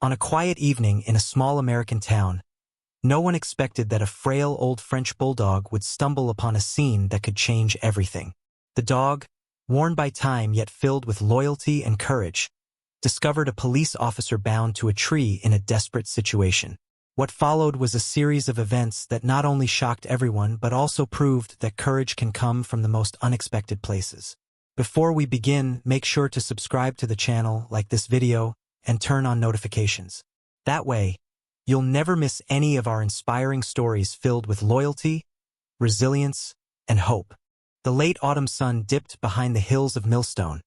On a quiet evening in a small American town, no one expected that a frail old French bulldog would stumble upon a scene that could change everything. The dog, worn by time yet filled with loyalty and courage, discovered a police officer bound to a tree in a desperate situation. What followed was a series of events that not only shocked everyone but also proved that courage can come from the most unexpected places. Before we begin, make sure to subscribe to the channel, like this video, and turn on notifications. That way, you'll never miss any of our inspiring stories filled with loyalty, resilience, and hope. The late autumn sun dipped behind the hills of Millstone,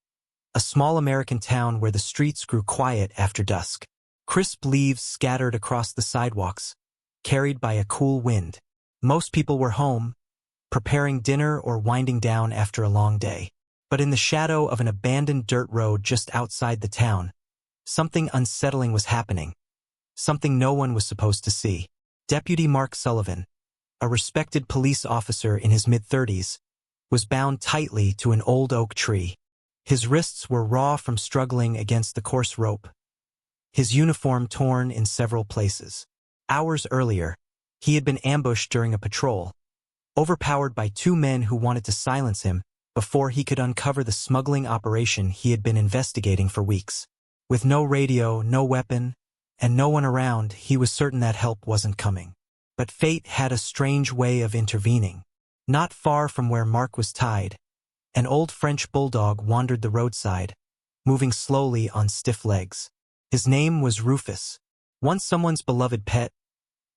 a small American town where the streets grew quiet after dusk. Crisp leaves scattered across the sidewalks, carried by a cool wind. Most people were home, preparing dinner or winding down after a long day. But in the shadow of an abandoned dirt road just outside the town, something unsettling was happening. Something no one was supposed to see. Deputy Mark Sullivan, a respected police officer in his mid-30s, was bound tightly to an old oak tree. His wrists were raw from struggling against the coarse rope, his uniform torn in several places. Hours earlier, he had been ambushed during a patrol, overpowered by two men who wanted to silence him before he could uncover the smuggling operation he had been investigating for weeks. With no radio, no weapon, and no one around, he was certain that help wasn't coming. But fate had a strange way of intervening. Not far from where Mark was tied, an old French bulldog wandered the roadside, moving slowly on stiff legs. His name was Rufus. Once someone's beloved pet,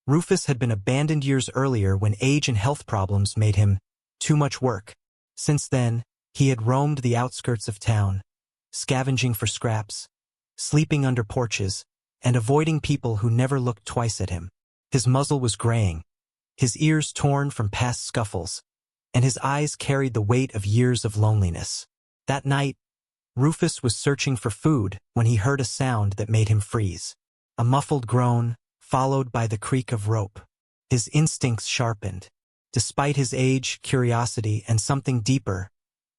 Rufus had been abandoned years earlier when age and health problems made him too much work. Since then, he had roamed the outskirts of town, scavenging for scraps, sleeping under porches, and avoiding people who never looked twice at him. His muzzle was graying, his ears torn from past scuffles, and his eyes carried the weight of years of loneliness. That night, Rufus was searching for food when he heard a sound that made him freeze. A muffled groan, followed by the creak of rope. His instincts sharpened. Despite his age, curiosity, and something deeper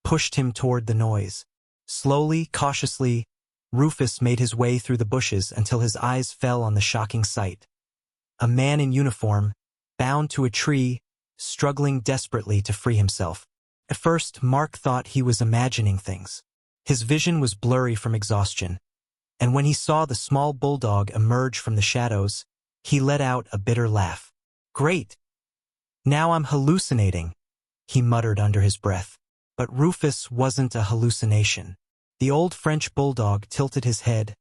pushed him toward the noise. Slowly, cautiously, Rufus made his way through the bushes until his eyes fell on the shocking sight. A man in uniform, bound to a tree, struggling desperately to free himself. At first, Mark thought he was imagining things. His vision was blurry from exhaustion, and when he saw the small bulldog emerge from the shadows, he let out a bitter laugh. "Great! Now I'm hallucinating," he muttered under his breath. But Rufus wasn't a hallucination. The old French bulldog tilted his head,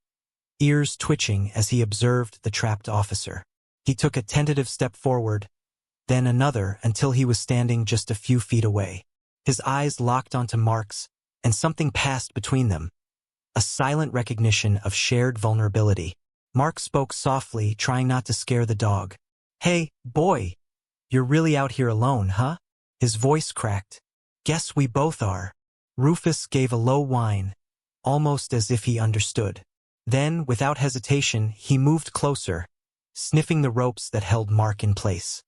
ears twitching as he observed the trapped officer. He took a tentative step forward, then another until he was standing just a few feet away. His eyes locked onto Mark's, and something passed between them. A silent recognition of shared vulnerability. Mark spoke softly, trying not to scare the dog. "Hey, boy, you're really out here alone, huh?" His voice cracked. "Guess we both are." Rufus gave a low whine, almost as if he understood. Then, without hesitation, he moved closer, sniffing the ropes that held Mark in place.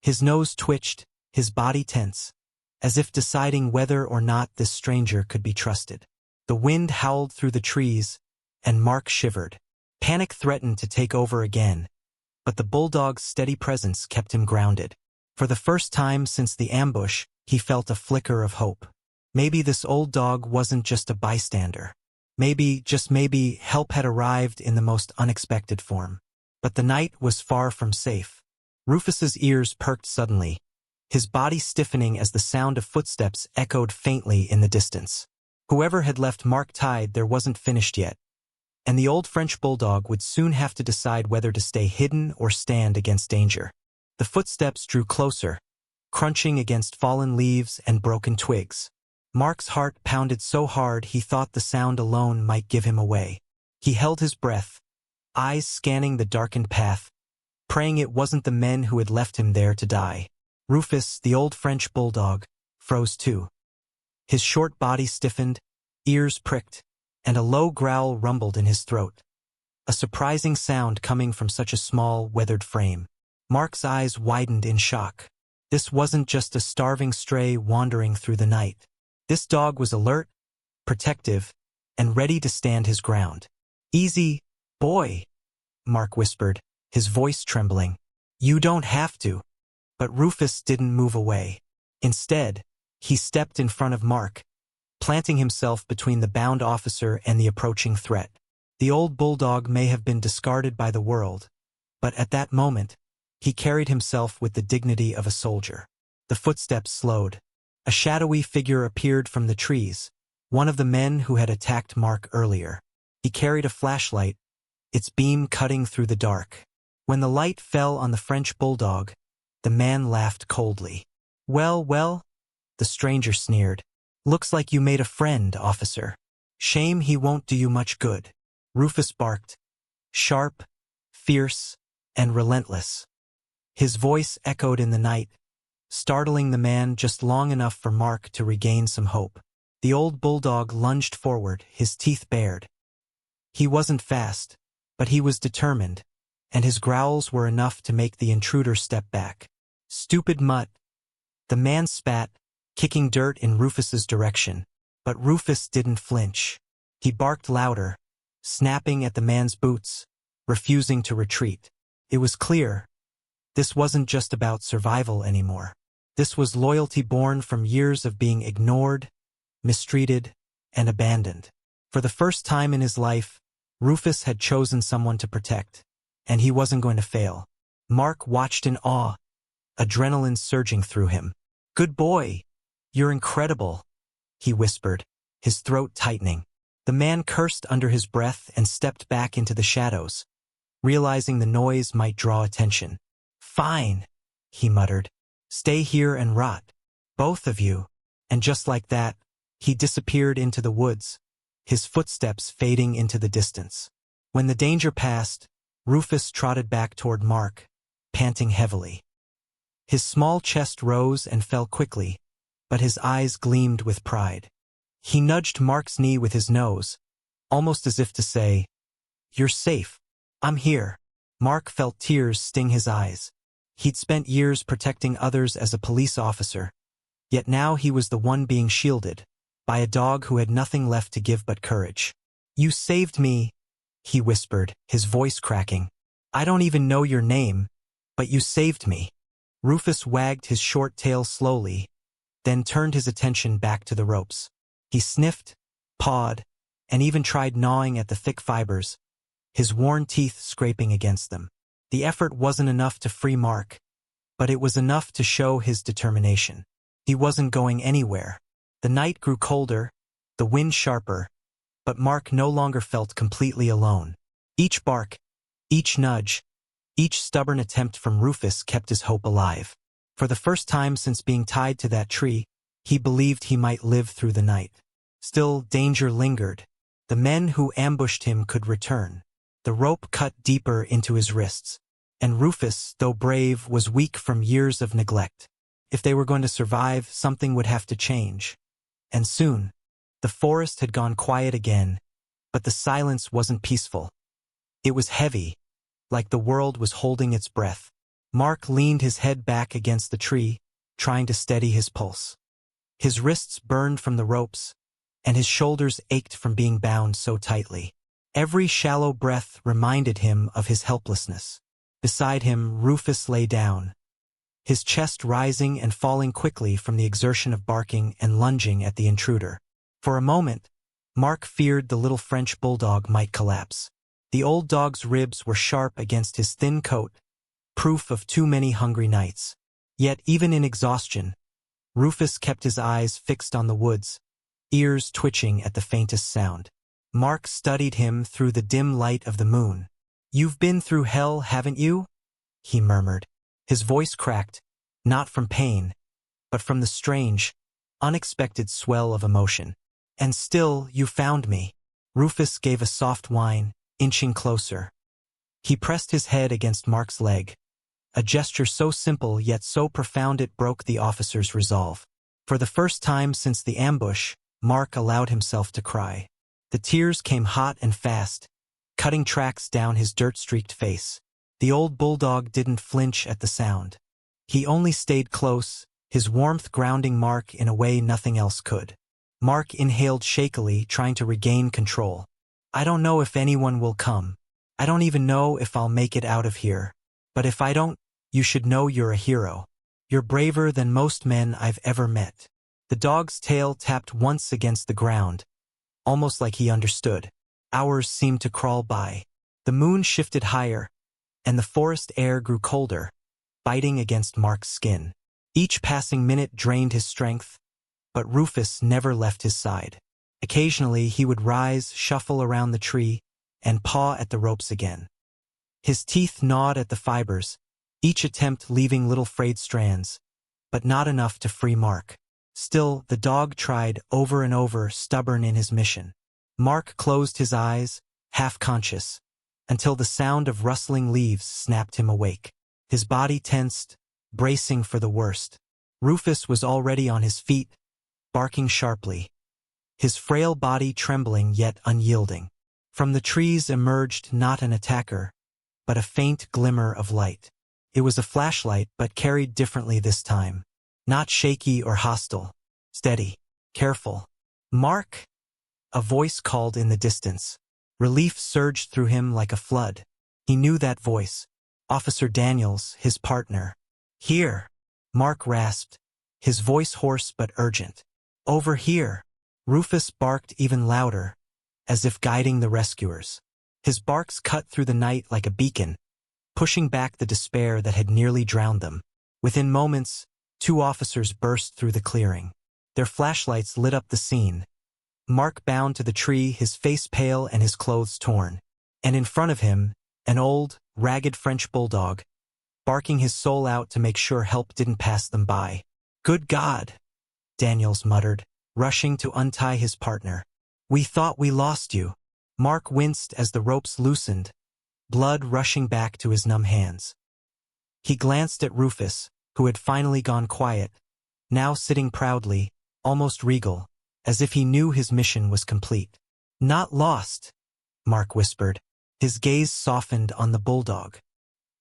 His nose twitched, his body tense, as if deciding whether or not this stranger could be trusted. The wind howled through the trees, and Mark shivered. Panic threatened to take over again, but the bulldog's steady presence kept him grounded. For the first time since the ambush, he felt a flicker of hope. Maybe this old dog wasn't just a bystander. Maybe, just maybe, help had arrived in the most unexpected form. But the night was far from safe. Rufus's ears perked suddenly, his body stiffening as the sound of footsteps echoed faintly in the distance. Whoever had left Mark tied there wasn't finished yet, and the old French bulldog would soon have to decide whether to stay hidden or stand against danger. The footsteps drew closer, crunching against fallen leaves and broken twigs. Mark's heart pounded so hard he thought the sound alone might give him away. He held his breath, eyes scanning the darkened path, praying it wasn't the men who had left him there to die. Rufus, the old French bulldog, froze too. His short body stiffened, ears pricked, and a low growl rumbled in his throat. A surprising sound coming from such a small, weathered frame. Mark's eyes widened in shock. This wasn't just a starving stray wandering through the night. This dog was alert, protective, and ready to stand his ground. "Easy, boy," Mark whispered, his voice trembling. You don't have to. But Rufus didn't move away. Instead, he stepped in front of Mark, planting himself between the bound officer and the approaching threat. The old bulldog may have been discarded by the world, but at that moment, he carried himself with the dignity of a soldier. The footsteps slowed. A shadowy figure appeared from the trees, one of the men who had attacked Mark earlier. He carried a flashlight, its beam cutting through the dark. When the light fell on the French bulldog, the man laughed coldly. Well, well, the stranger sneered. Looks like you made a friend, officer. Shame he won't do you much good. Rufus barked, sharp, fierce, and relentless. His voice echoed in the night, startling the man just long enough for Mark to regain some hope. The old bulldog lunged forward, his teeth bared. He wasn't fast, but he was determined, and his growls were enough to make the intruder step back. Stupid mutt. The man spat, kicking dirt in Rufus's direction, but Rufus didn't flinch. He barked louder, snapping at the man's boots, refusing to retreat. It was clear. This wasn't just about survival anymore. This was loyalty born from years of being ignored, mistreated, and abandoned. For the first time in his life, Rufus had chosen someone to protect, and he wasn't going to fail. Mark watched in awe, adrenaline surging through him. Good boy. You're incredible, he whispered, his throat tightening. The man cursed under his breath and stepped back into the shadows, realizing the noise might draw attention. Fine, he muttered. Stay here and rot. Both of you. And just like that, he disappeared into the woods, his footsteps fading into the distance. When the danger passed, Rufus trotted back toward Mark, panting heavily. His small chest rose and fell quickly, but his eyes gleamed with pride. He nudged Mark's knee with his nose, almost as if to say, You're safe. I'm here. Mark felt tears sting his eyes. He'd spent years protecting others as a police officer, yet now he was the one being shielded by a dog who had nothing left to give but courage. You saved me, he whispered, his voice cracking. I don't even know your name, but you saved me. Rufus wagged his short tail slowly, then turned his attention back to the ropes. He sniffed, pawed, and even tried gnawing at the thick fibers, his worn teeth scraping against them. The effort wasn't enough to free Mark, but it was enough to show his determination. He wasn't going anywhere. The night grew colder, the wind sharper, but Mark no longer felt completely alone. Each bark, each nudge, each stubborn attempt from Rufus kept his hope alive. For the first time since being tied to that tree, he believed he might live through the night. Still, danger lingered. The men who ambushed him could return. The rope cut deeper into his wrists, and Rufus, though brave, was weak from years of neglect. If they were going to survive, something would have to change. And soon, the forest had gone quiet again, but the silence wasn't peaceful. It was heavy, like the world was holding its breath. Mark leaned his head back against the tree, trying to steady his pulse. His wrists burned from the ropes, and his shoulders ached from being bound so tightly. Every shallow breath reminded him of his helplessness. Beside him, Rufus lay down, his chest rising and falling quickly from the exertion of barking and lunging at the intruder. For a moment, Mark feared the little French bulldog might collapse. The old dog's ribs were sharp against his thin coat, proof of too many hungry nights. Yet even in exhaustion, Rufus kept his eyes fixed on the woods, ears twitching at the faintest sound. Mark studied him through the dim light of the moon. You've been through hell, haven't you? He murmured. His voice cracked, not from pain, but from the strange, unexpected swell of emotion. And still, you found me. Rufus gave a soft whine, inching closer. He pressed his head against Mark's leg, a gesture so simple yet so profound it broke the officer's resolve. For the first time since the ambush, Mark allowed himself to cry. The tears came hot and fast, cutting tracks down his dirt-streaked face. The old bulldog didn't flinch at the sound. He only stayed close, his warmth grounding Mark in a way nothing else could. Mark inhaled shakily, trying to regain control. I don't know if anyone will come, I don't even know if I'll make it out of here. But if I don't, you should know you're a hero. You're braver than most men I've ever met." The dog's tail tapped once against the ground, almost like he understood. Hours seemed to crawl by. The moon shifted higher, and the forest air grew colder, biting against Mark's skin. Each passing minute drained his strength, but Rufus never left his side. Occasionally he would rise, shuffle around the tree, and paw at the ropes again. His teeth gnawed at the fibers, each attempt leaving little frayed strands, but not enough to free Mark. Still, the dog tried over and over, stubborn in his mission. Mark closed his eyes, half-conscious, until the sound of rustling leaves snapped him awake. His body tensed, bracing for the worst. Rufus was already on his feet, barking sharply, his frail body trembling yet unyielding. From the trees emerged not an attacker, but a faint glimmer of light. It was a flashlight, but carried differently this time. Not shaky or hostile. Steady. Careful. "Mark!" A voice called in the distance. Relief surged through him like a flood. He knew that voice. Officer Daniels, his partner. "Here!" Mark rasped, his voice hoarse but urgent. "Over here!" Rufus barked even louder, as if guiding the rescuers. His barks cut through the night like a beacon, pushing back the despair that had nearly drowned them. Within moments, 2 officers burst through the clearing. Their flashlights lit up the scene. Mark bound to the tree, his face pale and his clothes torn. And in front of him, an old, ragged French bulldog, barking his soul out to make sure help didn't pass them by. "Good God!" Daniels muttered, rushing to untie his partner. "We thought we lost you." Mark winced as the ropes loosened, blood rushing back to his numb hands. He glanced at Rufus, who had finally gone quiet, now sitting proudly, almost regal, as if he knew his mission was complete. "Not lost," Mark whispered. His gaze softened on the bulldog.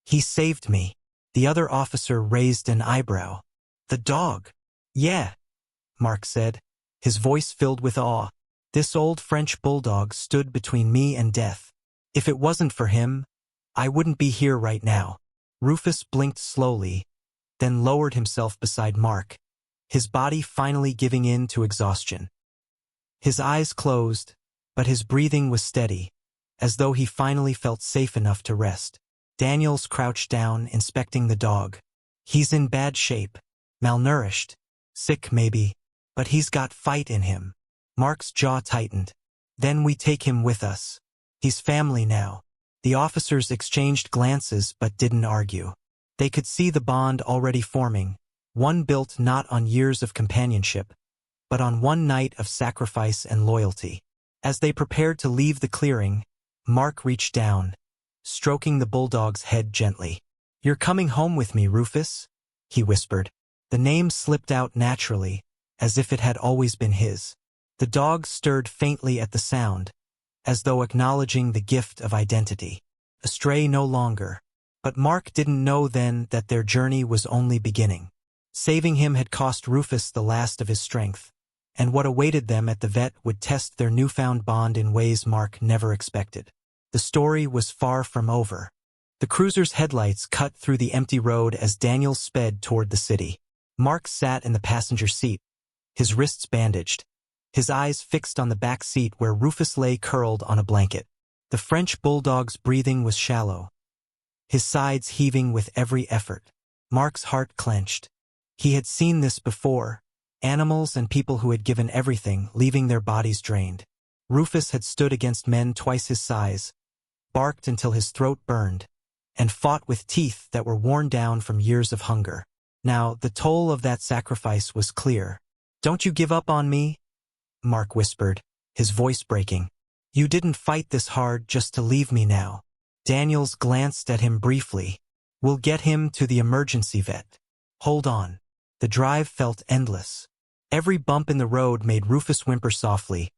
"He saved me." The other officer raised an eyebrow. "The dog?" "Yeah," Mark said, his voice filled with awe. "This old French bulldog stood between me and death. If it wasn't for him, I wouldn't be here right now." Rufus blinked slowly, then lowered himself beside Mark, his body finally giving in to exhaustion. His eyes closed, but his breathing was steady, as though he finally felt safe enough to rest. Daniels crouched down, inspecting the dog. "He's in bad shape, malnourished, sick maybe, but he's got fight in him." Mark's jaw tightened. "Then we take him with us. He's family now." The officers exchanged glances but didn't argue. They could see the bond already forming, one built not on years of companionship, but on one night of sacrifice and loyalty. As they prepared to leave the clearing, Mark reached down, stroking the bulldog's head gently. "You're coming home with me, Rufus," he whispered. The name slipped out naturally, as if it had always been his. The dog stirred faintly at the sound, as though acknowledging the gift of identity. A stray no longer. But Mark didn't know then that their journey was only beginning. Saving him had cost Rufus the last of his strength, and what awaited them at the vet would test their newfound bond in ways Mark never expected. The story was far from over. The cruiser's headlights cut through the empty road as Daniels sped toward the city. Mark sat in the passenger seat, his wrists bandaged, his eyes fixed on the back seat where Rufus lay curled on a blanket. The French bulldog's breathing was shallow, his sides heaving with every effort. Mark's heart clenched. He had seen this before, animals and people who had given everything, leaving their bodies drained. Rufus had stood against men twice his size, barked until his throat burned, and fought with teeth that were worn down from years of hunger. Now, the toll of that sacrifice was clear. "Don't you give up on me?" Mark whispered, his voice breaking. "You didn't fight this hard just to leave me now." Daniels glanced at him briefly. "We'll get him to the emergency vet. Hold on." The drive felt endless. Every bump in the road made Rufus whimper softly,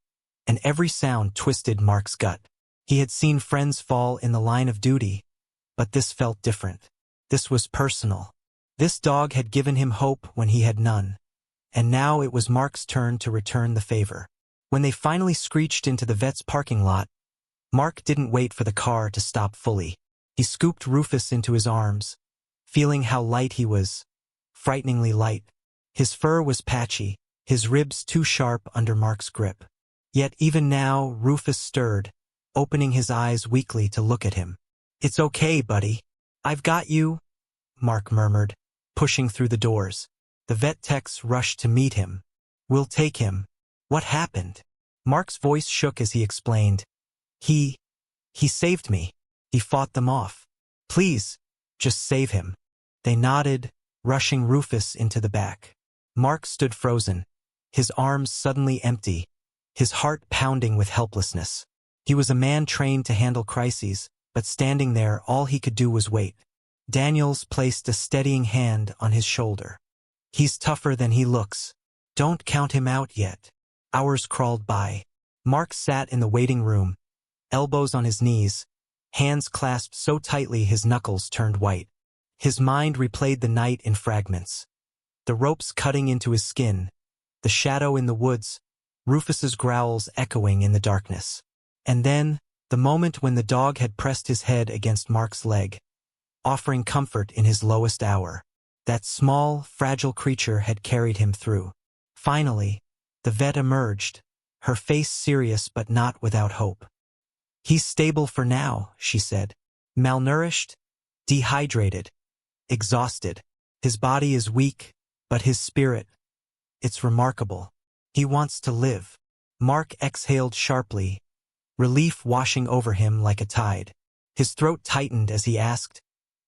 and every sound twisted Mark's gut. He had seen friends fall in the line of duty, but this felt different. This was personal. This dog had given him hope when he had none, and now it was Mark's turn to return the favor. When they finally screeched into the vet's parking lot, Mark didn't wait for the car to stop fully. He scooped Rufus into his arms, feeling how light he was, frighteningly light. His fur was patchy, his ribs too sharp under Mark's grip. Yet even now, Rufus stirred, opening his eyes weakly to look at him. "It's okay, buddy. I've got you," Mark murmured, pushing through the doors. The vet techs rushed to meet him. "We'll take him." "What happened?" Mark's voice shook as he explained. He saved me. He fought them off. "Please, just save him." They nodded, rushing Rufus into the back. Mark stood frozen, his arms suddenly empty, his heart pounding with helplessness. He was a man trained to handle crises, but standing there all he could do was wait. Daniels placed a steadying hand on his shoulder. "He's tougher than he looks. Don't count him out yet." Hours crawled by. Mark sat in the waiting room, elbows on his knees, hands clasped so tightly his knuckles turned white. His mind replayed the night in fragments. The ropes cutting into his skin, the shadow in the woods, Rufus's growls echoing in the darkness. And then, the moment when the dog had pressed his head against Mark's leg, offering comfort in his lowest hour. That small, fragile creature had carried him through. Finally, the vet emerged, her face serious but not without hope. "He's stable for now," she said. "Malnourished, dehydrated, exhausted. His body is weak, but his spirit, it's remarkable. He wants to live." Mark exhaled sharply, relief washing over him like a tide. His throat tightened as he asked,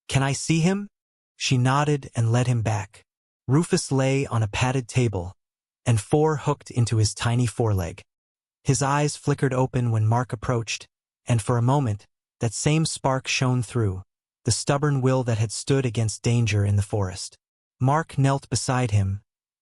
"Can I see him?" She nodded and led him back. Rufus lay on a padded table, and four hooked into his tiny foreleg. His eyes flickered open when Mark approached, and for a moment, that same spark shone through, the stubborn will that had stood against danger in the forest. Mark knelt beside him,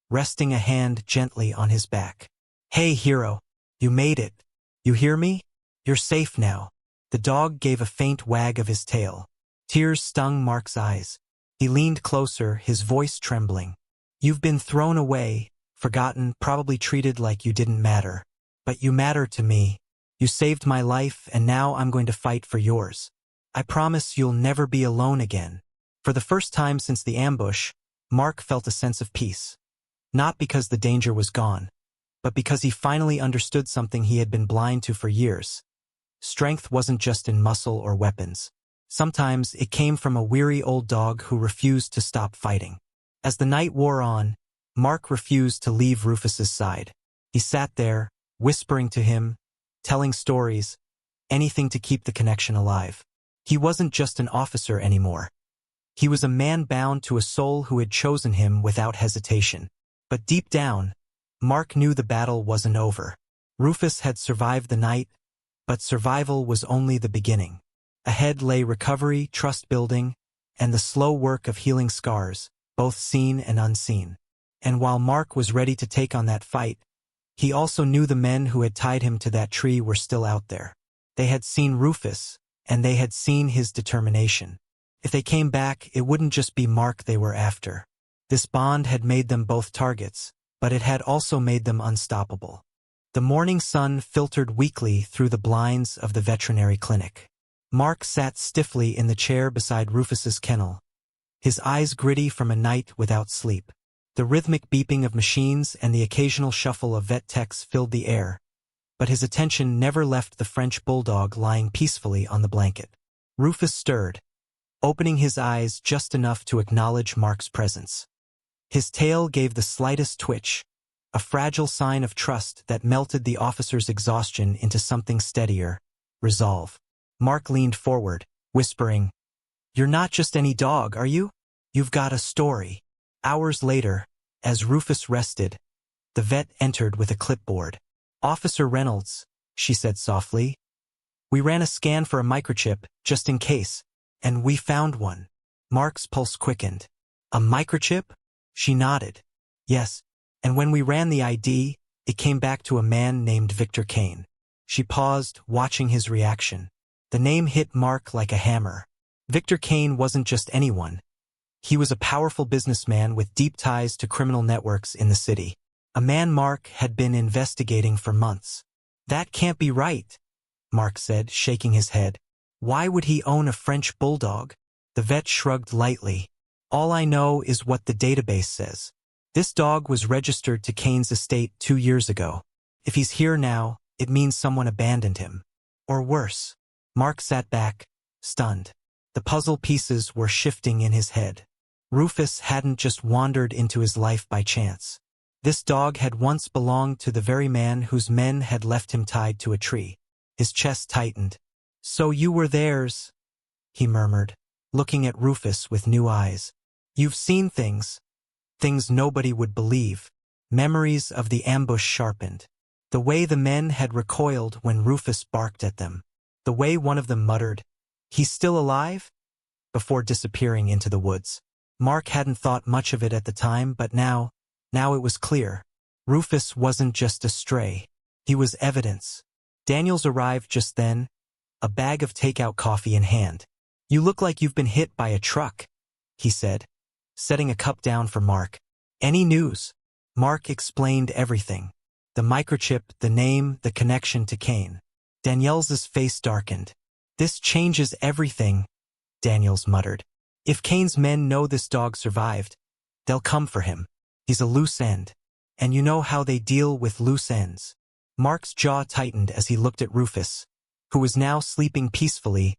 resting a hand gently on his back. "Hey, hero, you made it. You hear me? You're safe now." The dog gave a faint wag of his tail. Tears stung Mark's eyes. He leaned closer, his voice trembling. "You've been thrown away, forgotten, probably treated like you didn't matter. But you matter to me. You saved my life, and now I'm going to fight for yours. I promise you'll never be alone again." For the first time since the ambush, Mark felt a sense of peace. Not because the danger was gone, but because he finally understood something he had been blind to for years. Strength wasn't just in muscle or weapons. Sometimes it came from a weary old dog who refused to stop fighting. As the night wore on, Mark refused to leave Rufus's side. He sat there, whispering to him, telling stories, anything to keep the connection alive. He wasn't just an officer anymore. He was a man bound to a soul who had chosen him without hesitation. But deep down, Mark knew the battle wasn't over. Rufus had survived the night, but survival was only the beginning. Ahead lay recovery, trust-building, and the slow work of healing scars, both seen and unseen. And while Mark was ready to take on that fight, he also knew the men who had tied him to that tree were still out there. They had seen Rufus, and they had seen his determination. If they came back, it wouldn't just be Mark they were after. This bond had made them both targets, but it had also made them unstoppable. The morning sun filtered weakly through the blinds of the veterinary clinic. Mark sat stiffly in the chair beside Rufus's kennel, his eyes gritty from a night without sleep. The rhythmic beeping of machines and the occasional shuffle of vet techs filled the air, but his attention never left the French bulldog lying peacefully on the blanket. Rufus stirred, opening his eyes just enough to acknowledge Mark's presence. His tail gave the slightest twitch, a fragile sign of trust that melted the officer's exhaustion into something steadier, resolve. Mark leaned forward, whispering, "You're not just any dog, are you? You've got a story." Hours later, as Rufus rested, the vet entered with a clipboard. "Officer Reynolds," she said softly. "We ran a scan for a microchip, just in case, and we found one." Mark's pulse quickened. "A microchip?" She nodded. "Yes, and when we ran the ID, it came back to a man named Victor Kane." She paused, watching his reaction. The name hit Mark like a hammer. Victor Kane wasn't just anyone. He was a powerful businessman with deep ties to criminal networks in the city. A man Mark had been investigating for months. "That can't be right." Mark said, shaking his head. Why would he own a French bulldog? The vet shrugged lightly. All I know is what the database says. This dog was registered to Kane's estate 2 years ago. If he's here now, it means someone abandoned him. Or worse. Mark sat back, stunned. The puzzle pieces were shifting in his head. Rufus hadn't just wandered into his life by chance. This dog had once belonged to the very man whose men had left him tied to a tree. His chest tightened. So you were theirs, he murmured, looking at Rufus with new eyes. You've seen things. Things nobody would believe. Memories of the ambush sharpened. The way the men had recoiled when Rufus barked at them. The way one of them muttered, "He's still alive?" before disappearing into the woods. Mark hadn't thought much of it at the time, but now it was clear. Rufus wasn't just a stray. He was evidence. Daniels arrived just then, a bag of takeout coffee in hand. You look like you've been hit by a truck, he said, setting a cup down for Mark. Any news? Mark explained everything. The microchip, the name, the connection to Kane. Daniels's face darkened. This changes everything, Daniels muttered. If Kane's men know this dog survived, they'll come for him. He's a loose end. And you know how they deal with loose ends. Mark's jaw tightened as he looked at Rufus, who was now sleeping peacefully,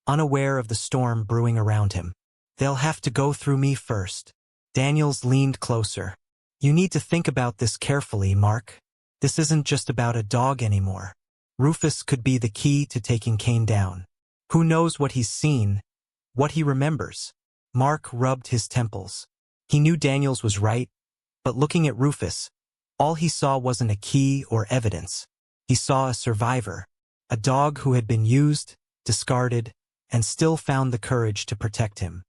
unaware of the storm brewing around him. They'll have to go through me first. Daniels leaned closer. You need to think about this carefully, Mark. This isn't just about a dog anymore. Rufus could be the key to taking Kane down. Who knows what he's seen, what he remembers? Mark rubbed his temples. He knew Daniels was right, but looking at Rufus, all he saw wasn't a key or evidence. He saw a survivor, a dog who had been used, discarded, and still found the courage to protect him.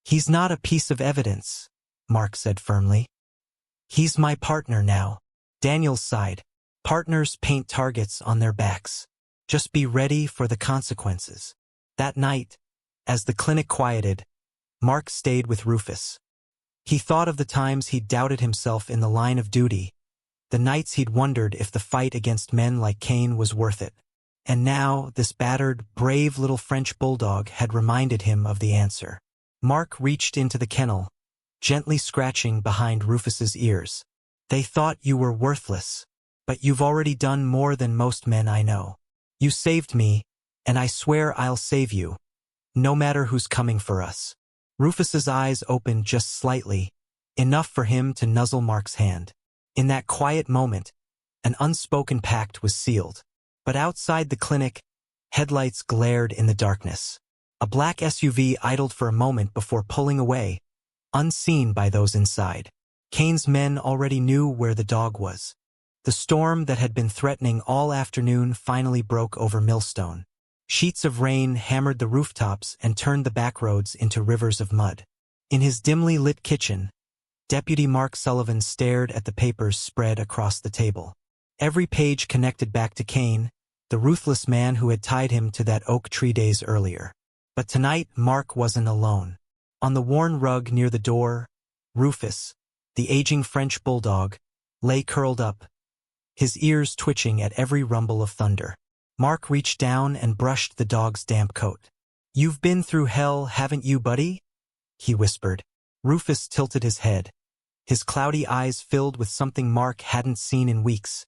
He's not a piece of evidence, Mark said firmly. He's my partner now. Daniels sighed. Partners paint targets on their backs. Just be ready for the consequences. That night, as the clinic quieted, Mark stayed with Rufus. He thought of the times he'd doubted himself in the line of duty, the nights he'd wondered if the fight against men like Kane was worth it. And now, this battered, brave little French bulldog had reminded him of the answer. Mark reached into the kennel, gently scratching behind Rufus's ears. They thought you were worthless, but you've already done more than most men I know. You saved me, and I swear I'll save you, no matter who's coming for us. Rufus's eyes opened just slightly, enough for him to nuzzle Mark's hand. In that quiet moment, an unspoken pact was sealed. But outside the clinic, headlights glared in the darkness. A black SUV idled for a moment before pulling away, unseen by those inside. Kane's men already knew where the dog was. The storm that had been threatening all afternoon finally broke over Millstone. Sheets of rain hammered the rooftops and turned the back roads into rivers of mud. In his dimly lit kitchen, Deputy Mark Sullivan stared at the papers spread across the table. Every page connected back to Kane, the ruthless man who had tied him to that oak tree days earlier. But tonight, Mark wasn't alone. On the worn rug near the door, Rufus, the aging French bulldog, lay curled up, his ears twitching at every rumble of thunder. Mark reached down and brushed the dog's damp coat. You've been through hell, haven't you, buddy? He whispered. Rufus tilted his head, his cloudy eyes filled with something Mark hadn't seen in weeks.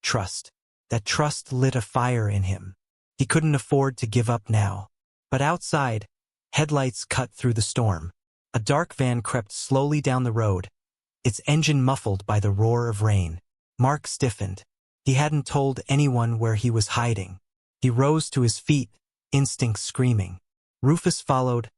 Trust. That trust lit a fire in him. He couldn't afford to give up now. But outside, headlights cut through the storm. A dark van crept slowly down the road, its engine muffled by the roar of rain. Mark stiffened. He hadn't told anyone where he was hiding. He rose to his feet, instinct screaming. Rufus followed,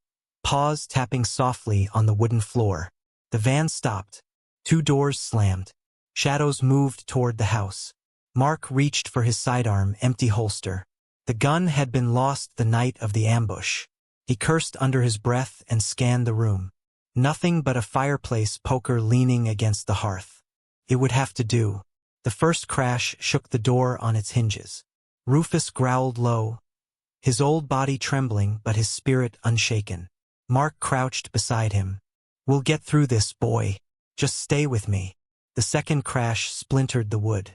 paws tapping softly on the wooden floor. The van stopped. 2 doors slammed. Shadows moved toward the house. Mark reached for his sidearm, empty holster. The gun had been lost the night of the ambush. He cursed under his breath and scanned the room. Nothing but a fireplace poker leaning against the hearth. It would have to do. The first crash shook the door on its hinges. Rufus growled low, his old body trembling but his spirit unshaken. Mark crouched beside him. We'll get through this, boy. Just stay with me. The second crash splintered the wood.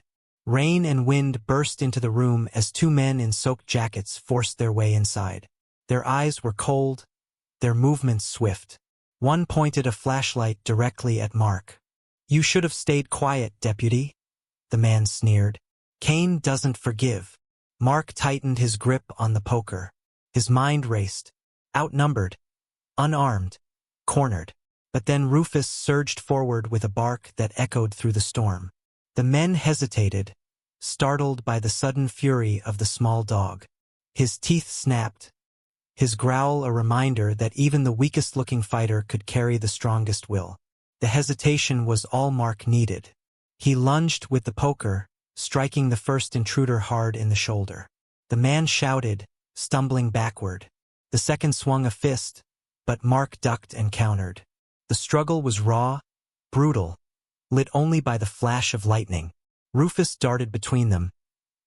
Rain and wind burst into the room as two men in soaked jackets forced their way inside. Their eyes were cold, their movements swift. One pointed a flashlight directly at Mark. "You should have stayed quiet, deputy," the man sneered. "Kane doesn't forgive." Mark tightened his grip on the poker. His mind raced. Outnumbered, unarmed, cornered. But then Rufus surged forward with a bark that echoed through the storm. The men hesitated, startled by the sudden fury of the small dog. His teeth snapped, his growl a reminder that even the weakest-looking fighter could carry the strongest will. The hesitation was all Mark needed. He lunged with the poker, striking the first intruder hard in the shoulder. The man shouted, stumbling backward. The second swung a fist, but Mark ducked and countered. The struggle was raw, brutal, lit only by the flash of lightning. Rufus darted between them,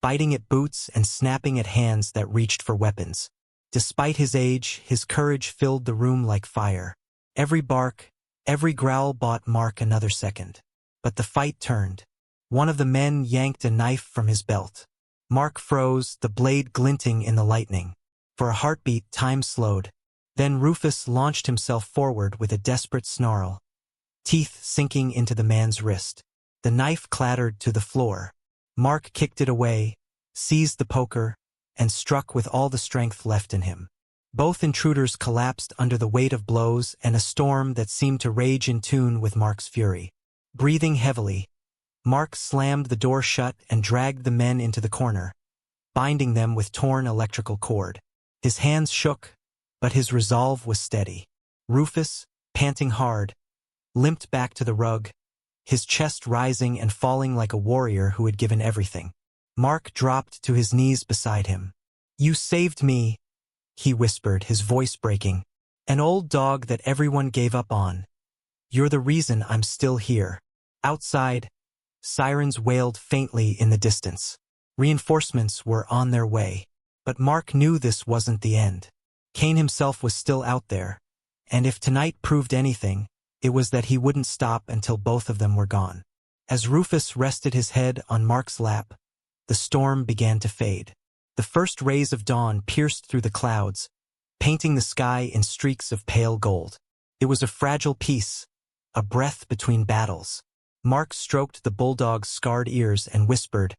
biting at boots and snapping at hands that reached for weapons. Despite his age, his courage filled the room like fire. Every bark, every growl bought Mark another second. But the fight turned. One of the men yanked a knife from his belt. Mark froze, the blade glinting in the lightning. For a heartbeat, time slowed. Then Rufus launched himself forward with a desperate snarl, teeth sinking into the man's wrist. The knife clattered to the floor. Mark kicked it away, seized the poker, and struck with all the strength left in him. Both intruders collapsed under the weight of blows and a storm that seemed to rage in tune with Mark's fury. Breathing heavily, Mark slammed the door shut and dragged the men into the corner, binding them with torn electrical cord. His hands shook, but his resolve was steady. Rufus, panting hard, limped back to the rug, his chest rising and falling like a warrior who had given everything. Mark dropped to his knees beside him. "You saved me," he whispered, his voice breaking. "An old dog that everyone gave up on. You're the reason I'm still here." Outside, sirens wailed faintly in the distance. Reinforcements were on their way. But Mark knew this wasn't the end. Kane himself was still out there, and if tonight proved anything, it was that he wouldn't stop until both of them were gone. As Rufus rested his head on Mark's lap, the storm began to fade. The first rays of dawn pierced through the clouds, painting the sky in streaks of pale gold. It was a fragile peace, a breath between battles. Mark stroked the bulldog's scarred ears and whispered,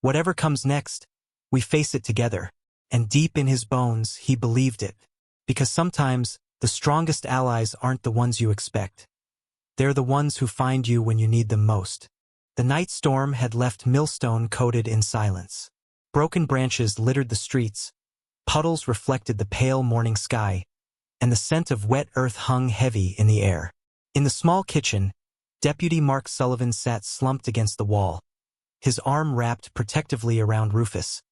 "Whatever comes next, we face it together." And deep in his bones, he believed it. Because sometimes, the strongest allies aren't the ones you expect. They're the ones who find you when you need them most. The night storm had left Millstone coated in silence. Broken branches littered the streets, puddles reflected the pale morning sky, and the scent of wet earth hung heavy in the air. In the small kitchen, Deputy Mark Sullivan sat slumped against the wall, his arm wrapped protectively around Rufus,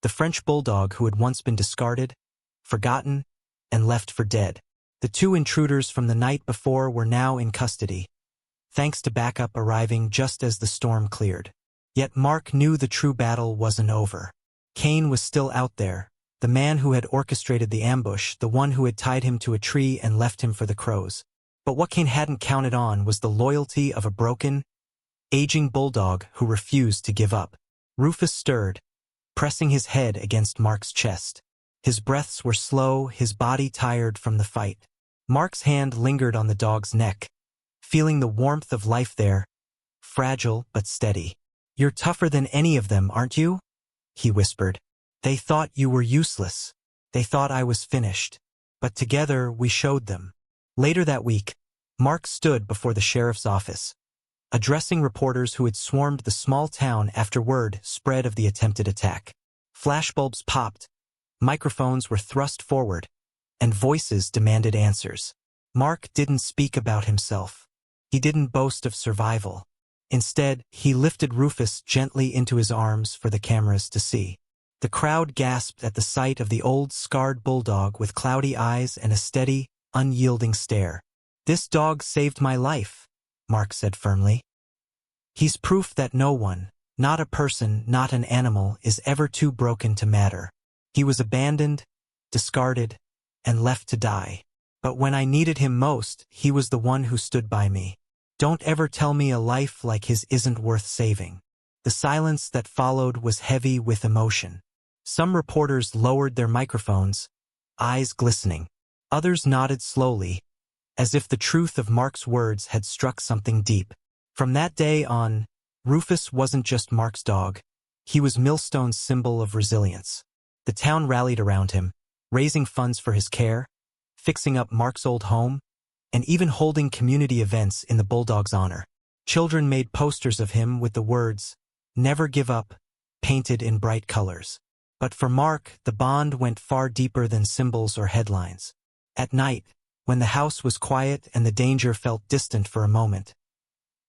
the French bulldog who had once been discarded, forgotten, and left for dead. The two intruders from the night before were now in custody, thanks to backup arriving just as the storm cleared. Yet Mark knew the true battle wasn't over. Kane was still out there, the man who had orchestrated the ambush, the one who had tied him to a tree and left him for the crows. But what Kane hadn't counted on was the loyalty of a broken, aging bulldog who refused to give up. Rufus stirred, pressing his head against Mark's chest. His breaths were slow, his body tired from the fight. Mark's hand lingered on the dog's neck, feeling the warmth of life there, fragile but steady. "You're tougher than any of them, aren't you?" he whispered. "They thought you were useless. They thought I was finished. But together we showed them." Later that week, Mark stood before the sheriff's office, addressing reporters who had swarmed the small town after word spread of the attempted attack. Flashbulbs popped, microphones were thrust forward, and voices demanded answers. Mark didn't speak about himself. He didn't boast of survival. Instead, he lifted Rufus gently into his arms for the cameras to see. The crowd gasped at the sight of the old, scarred bulldog with cloudy eyes and a steady, unyielding stare. "This dog saved my life," Mark said firmly. "He's proof that no one, not a person, not an animal, is ever too broken to matter. He was abandoned, discarded, and left to die. But when I needed him most, he was the one who stood by me. Don't ever tell me a life like his isn't worth saving." The silence that followed was heavy with emotion. Some reporters lowered their microphones, eyes glistening. Others nodded slowly, as if the truth of Mark's words had struck something deep. From that day on, Rufus wasn't just Mark's dog. He was Millstone's symbol of resilience. The town rallied around him, raising funds for his care, fixing up Mark's old home, and even holding community events in the Bulldog's honor. Children made posters of him with the words, "Never give up," painted in bright colors. But for Mark, the bond went far deeper than symbols or headlines. At night, when the house was quiet and the danger felt distant for a moment,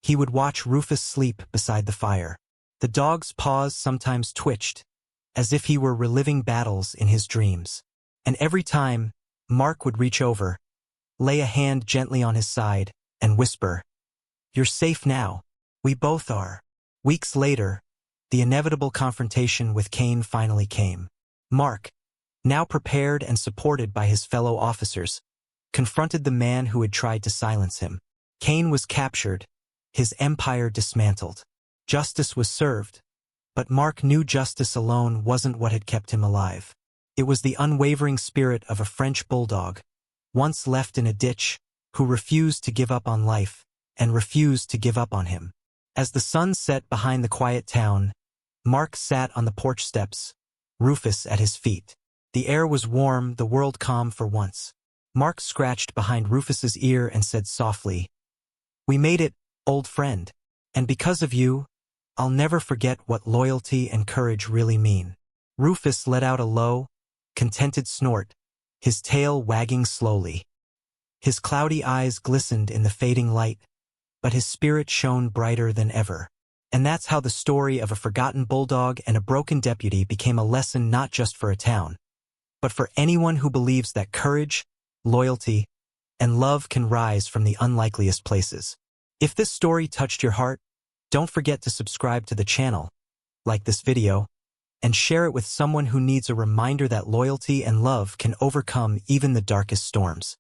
he would watch Rufus sleep beside the fire. The dog's paws sometimes twitched, as if he were reliving battles in his dreams. And every time, Mark would reach over, lay a hand gently on his side, and whisper, "You're safe now. We both are." Weeks later, the inevitable confrontation with Kane finally came. Mark, now prepared and supported by his fellow officers, confronted the man who had tried to silence him. Kane was captured, his empire dismantled. Justice was served, but Mark knew justice alone wasn't what had kept him alive. It was the unwavering spirit of a French bulldog, once left in a ditch, who refused to give up on life, and refused to give up on him. As the sun set behind the quiet town, Mark sat on the porch steps, Rufus at his feet. The air was warm, the world calm for once. Mark scratched behind Rufus's ear and said softly, "We made it, old friend, and because of you, I'll never forget what loyalty and courage really mean." Rufus let out a low, contented snort, his tail wagging slowly. His cloudy eyes glistened in the fading light, but his spirit shone brighter than ever. And that's how the story of a forgotten bulldog and a broken deputy became a lesson not just for a town, but for anyone who believes that courage, loyalty, and love can rise from the unlikeliest places. If this story touched your heart, don't forget to subscribe to the channel, like this video, and share it with someone who needs a reminder that loyalty and love can overcome even the darkest storms.